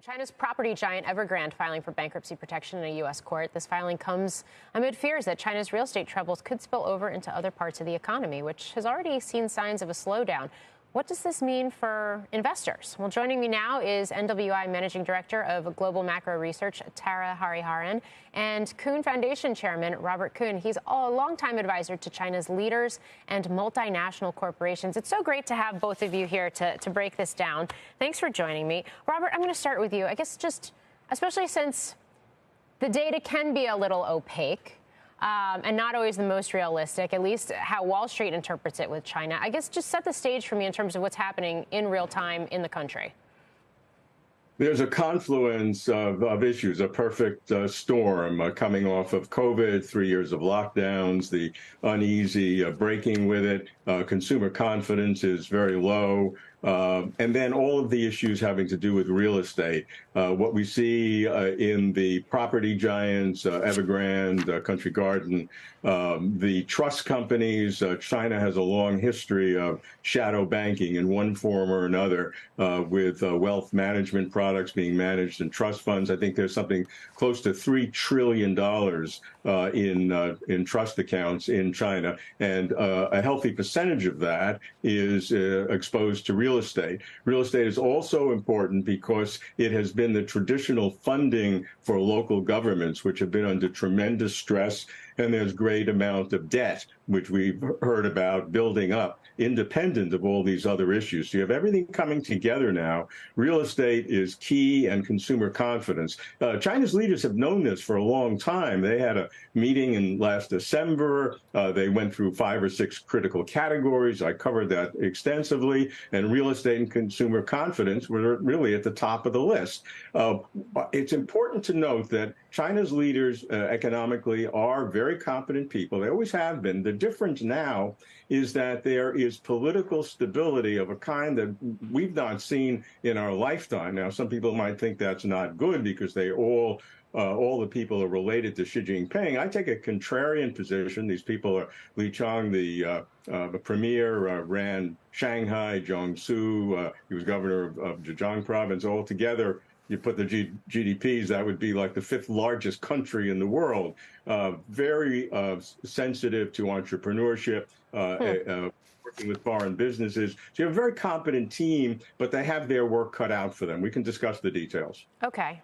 China's property giant Evergrande filing for bankruptcy protection in a U.S. court. This filing comes amid fears that China's real estate troubles could spill over into other parts of the economy, which has already seen signs of a slowdown. What does this mean for investors? Well, joining me now is NWI Managing Director of Global Macro Research, Tara Hariharan, and Kuhn Foundation Chairman, Robert Kuhn. He's a longtime advisor to China's leaders and multinational corporations. It's so great to have both of you here to break this down. Thanks for joining me. Robert, I'm going to start with you. I guess just, especially since the data can be a little opaque, and not always the most realistic, at least how Wall Street interprets it with China. I guess just set the stage for me in terms of what's happening in real time in the country. There's a confluence of issues, a perfect storm coming off of COVID, 3 years of lockdowns, the uneasy breaking with it. Consumer confidence is very low. And then all of the issues having to do with real estate. What we see in the property giants, Evergrande, Country Garden, the trust companies. China has a long history of shadow banking in one form or another, with wealth management products being managed in trust funds. I think there's something close to $3 trillion in trust accounts in China, and a healthy percentage of that is exposed to real estate. Real estate is also important because it has been the traditional funding for local governments, which have been under tremendous stress, and there's great amount of debt, which we've heard about building up, independent of all these other issues. So you have everything coming together now. Real estate is key, and consumer confidence. China's leaders have known this for a long time. They had a meeting in last December. They went through 5 or 6 critical categories. I covered that extensively, and real estate and consumer confidence were really at the top of the list. It's important to note that China's leaders economically are very competent people. They always have been. The difference now is that there is political stability of a kind that we've not seen in our lifetime. Now, some people might think that's not good because they all the people are related to Xi Jinping. I take a contrarian position. These people are Li Qiang, the premier, ran Shanghai, Jiangsu, he was governor of Zhejiang province. Altogether, you put the GDPs, that would be like the 5th largest country in the world. Very sensitive to entrepreneurship, working with foreign businesses. So you have a very competent team, but they have their work cut out for them. We can discuss the details. Okay.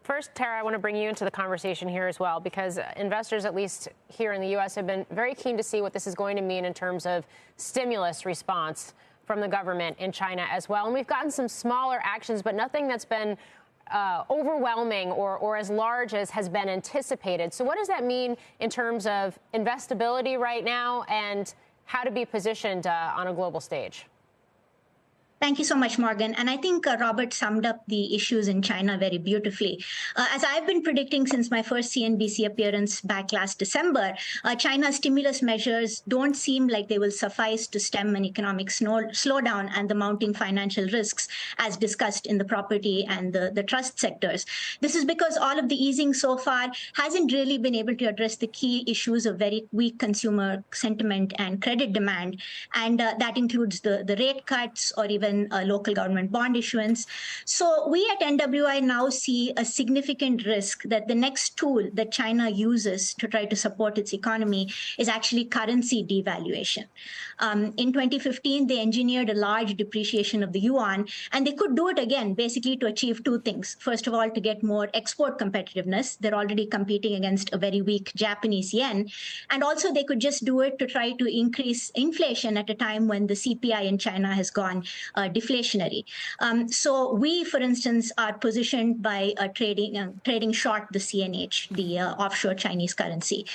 First, Tara, I want to bring you into the conversation here as well, because investors, at least here in the U.S., have been very keen to see what this is going to mean in terms of stimulus response from the government in China as well. And we've gotten some smaller actions, but nothing that's been overwhelming or as large as has been anticipated. So what does that mean in terms of investability right now and how to be positioned on a global stage? Thank you so much, Morgan. And I think Robert summed up the issues in China very beautifully. As I've been predicting since my first CNBC appearance back last December, China's stimulus measures don't seem like they will suffice to stem an economic slowdown and the mounting financial risks as discussed in the property and the trust sectors. This is because all of the easing so far hasn't really been able to address the key issues of very weak consumer sentiment and credit demand. And that includes the rate cuts or even local government bond issuance. So we at NWI now see a significant risk that the next tool that China uses to try to support its economy is actually currency devaluation. In 2015, they engineered a large depreciation of the yuan, and they could do it again, basically to achieve 2 things. First of all, to get more export competitiveness. They're already competing against a very weak Japanese yen. And also, they could just do it to try to increase inflation at a time when the CPI in China has gone deflationary. So we, for instance, are positioned by trading short the CNH, the offshore Chinese currency.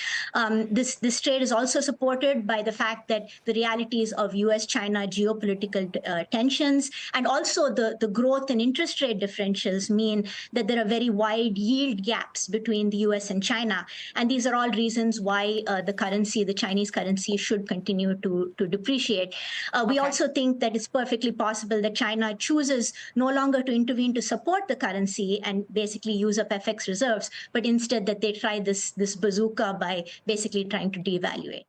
This trade is also supported by the fact that the realities of U.S.-China geopolitical tensions and also the growth in interest rate differentials mean that there are very wide yield gaps between the U.S. and China. And these are all reasons why the Chinese currency should continue to depreciate. We also think that it's perfectly possible that China chooses no longer to intervene to support the currency and basically use up FX reserves, but instead that they try this bazooka by basically trying to devaluate.